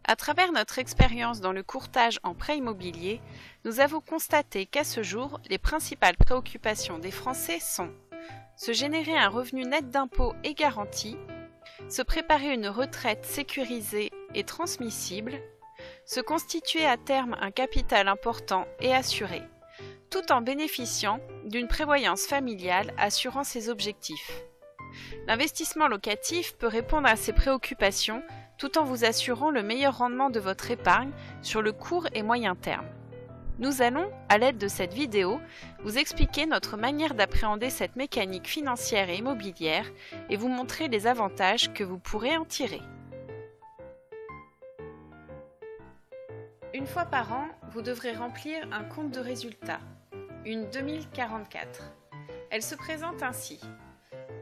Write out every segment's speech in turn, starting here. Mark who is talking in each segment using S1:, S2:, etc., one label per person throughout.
S1: À travers notre expérience dans le courtage en prêt immobilier, nous avons constaté qu'à ce jour, les principales préoccupations des Français sont se générer un revenu net d'impôt et garanti, se préparer une retraite sécurisée et transmissible, se constituer à terme un capital important et assuré, tout en bénéficiant d'une prévoyance familiale assurant ces objectifs. L'investissement locatif peut répondre à ces préoccupations tout en vous assurant le meilleur rendement de votre épargne sur le court et moyen terme. Nous allons, à l'aide de cette vidéo, vous expliquer notre manière d'appréhender cette mécanique financière et immobilière et vous montrer les avantages que vous pourrez en tirer. Une fois par an, vous devrez remplir un compte de résultat, une 2044. Elle se présente ainsi.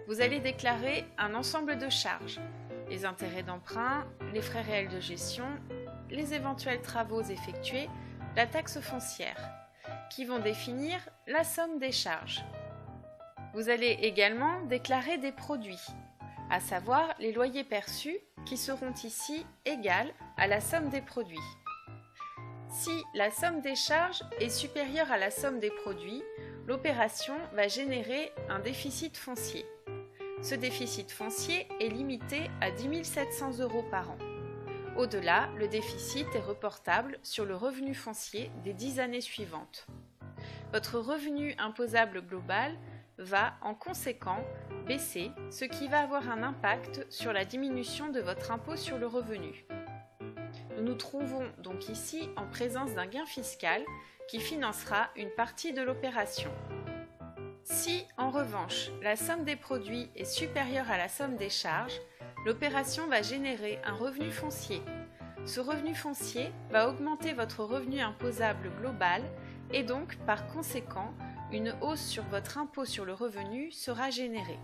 S1: Vous allez déclarer un ensemble de charges, les intérêts d'emprunt, les frais réels de gestion, les éventuels travaux effectués, la taxe foncière, qui vont définir la somme des charges. Vous allez également déclarer des produits, à savoir les loyers perçus qui seront ici égales à la somme des produits. Si la somme des charges est supérieure à la somme des produits, l'opération va générer un déficit foncier. Ce déficit foncier est limité à 10 700 € par an. Au-delà, le déficit est reportable sur le revenu foncier des 10 années suivantes. Votre revenu imposable global va, en conséquent, baisser, ce qui va avoir un impact sur la diminution de votre impôt sur le revenu. Nous nous trouvons donc ici en présence d'un gain fiscal qui financera une partie de l'opération. Si, en revanche, la somme des produits est supérieure à la somme des charges, l'opération va générer un revenu foncier. Ce revenu foncier va augmenter votre revenu imposable global et donc, par conséquent, une hausse sur votre impôt sur le revenu sera générée.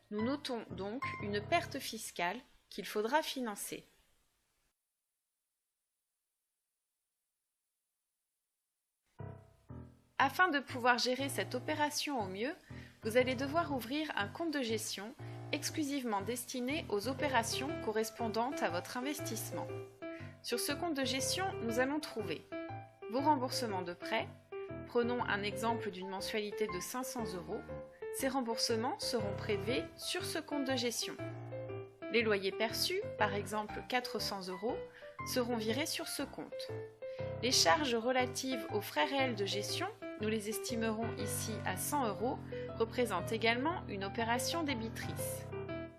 S1: Nous notons donc une perte fiscale qu'il faudra financer. Afin de pouvoir gérer cette opération au mieux, vous allez devoir ouvrir un compte de gestion exclusivement destiné aux opérations correspondantes à votre investissement. Sur ce compte de gestion, nous allons trouver vos remboursements de prêts. Prenons un exemple d'une mensualité de 500 €. Ces remboursements seront prélevés sur ce compte de gestion. Les loyers perçus, par exemple 400 €, seront virés sur ce compte. Les charges relatives aux frais réels de gestion, nous les estimerons ici à 100 €, représentent également une opération débitrice.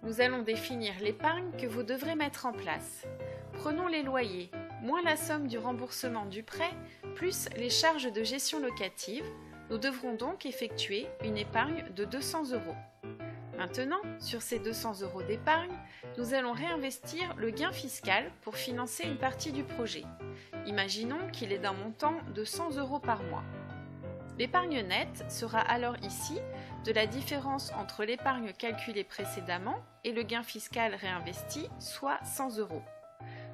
S1: Nous allons définir l'épargne que vous devrez mettre en place. Prenons les loyers, moins la somme du remboursement du prêt, plus les charges de gestion locative. Nous devrons donc effectuer une épargne de 200 €. Maintenant, sur ces 200 € d'épargne, nous allons réinvestir le gain fiscal pour financer une partie du projet. Imaginons qu'il est d'un montant de 100 € par mois. L'épargne nette sera alors ici de la différence entre l'épargne calculée précédemment et le gain fiscal réinvesti, soit 100 €.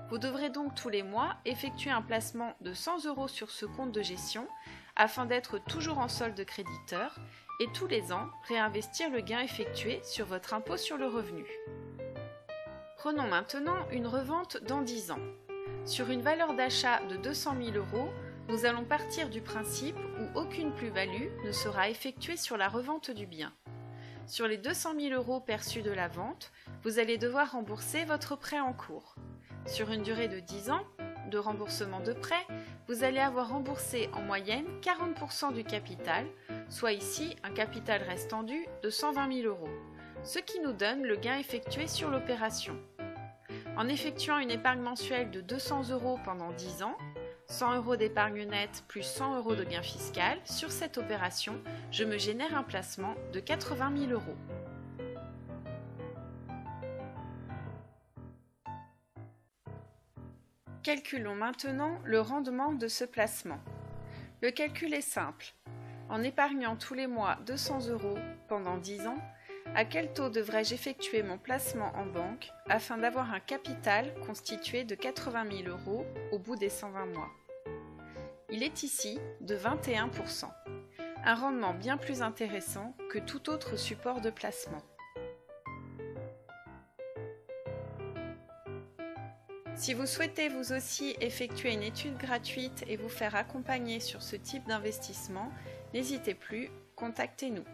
S1: Vous devrez donc tous les mois effectuer un placement de 100 € sur ce compte de gestion afin d'être toujours en solde créditeur et tous les ans réinvestir le gain effectué sur votre impôt sur le revenu. Prenons maintenant une revente dans 10 ans. Sur une valeur d'achat de 200 000 €, nous allons partir du principe où aucune plus-value ne sera effectuée sur la revente du bien. Sur les 200 000 € perçus de la vente, vous allez devoir rembourser votre prêt en cours. Sur une durée de 10 ans de remboursement de prêt, vous allez avoir remboursé en moyenne 40% du capital, soit ici un capital restant dû de 120 000 €, ce qui nous donne le gain effectué sur l'opération. En effectuant une épargne mensuelle de 200 € pendant 10 ans, 100 € d'épargne nette plus 100 € de gain fiscal, sur cette opération, je me génère un placement de 80 000 €. Calculons maintenant le rendement de ce placement. Le calcul est simple. En épargnant tous les mois 200 € pendant 10 ans, à quel taux devrais-je effectuer mon placement en banque afin d'avoir un capital constitué de 80 000 € au bout des 120 mois? Il est ici de 21%, un rendement bien plus intéressant que tout autre support de placement. Si vous souhaitez vous aussi effectuer une étude gratuite et vous faire accompagner sur ce type d'investissement, n'hésitez plus, contactez-nous.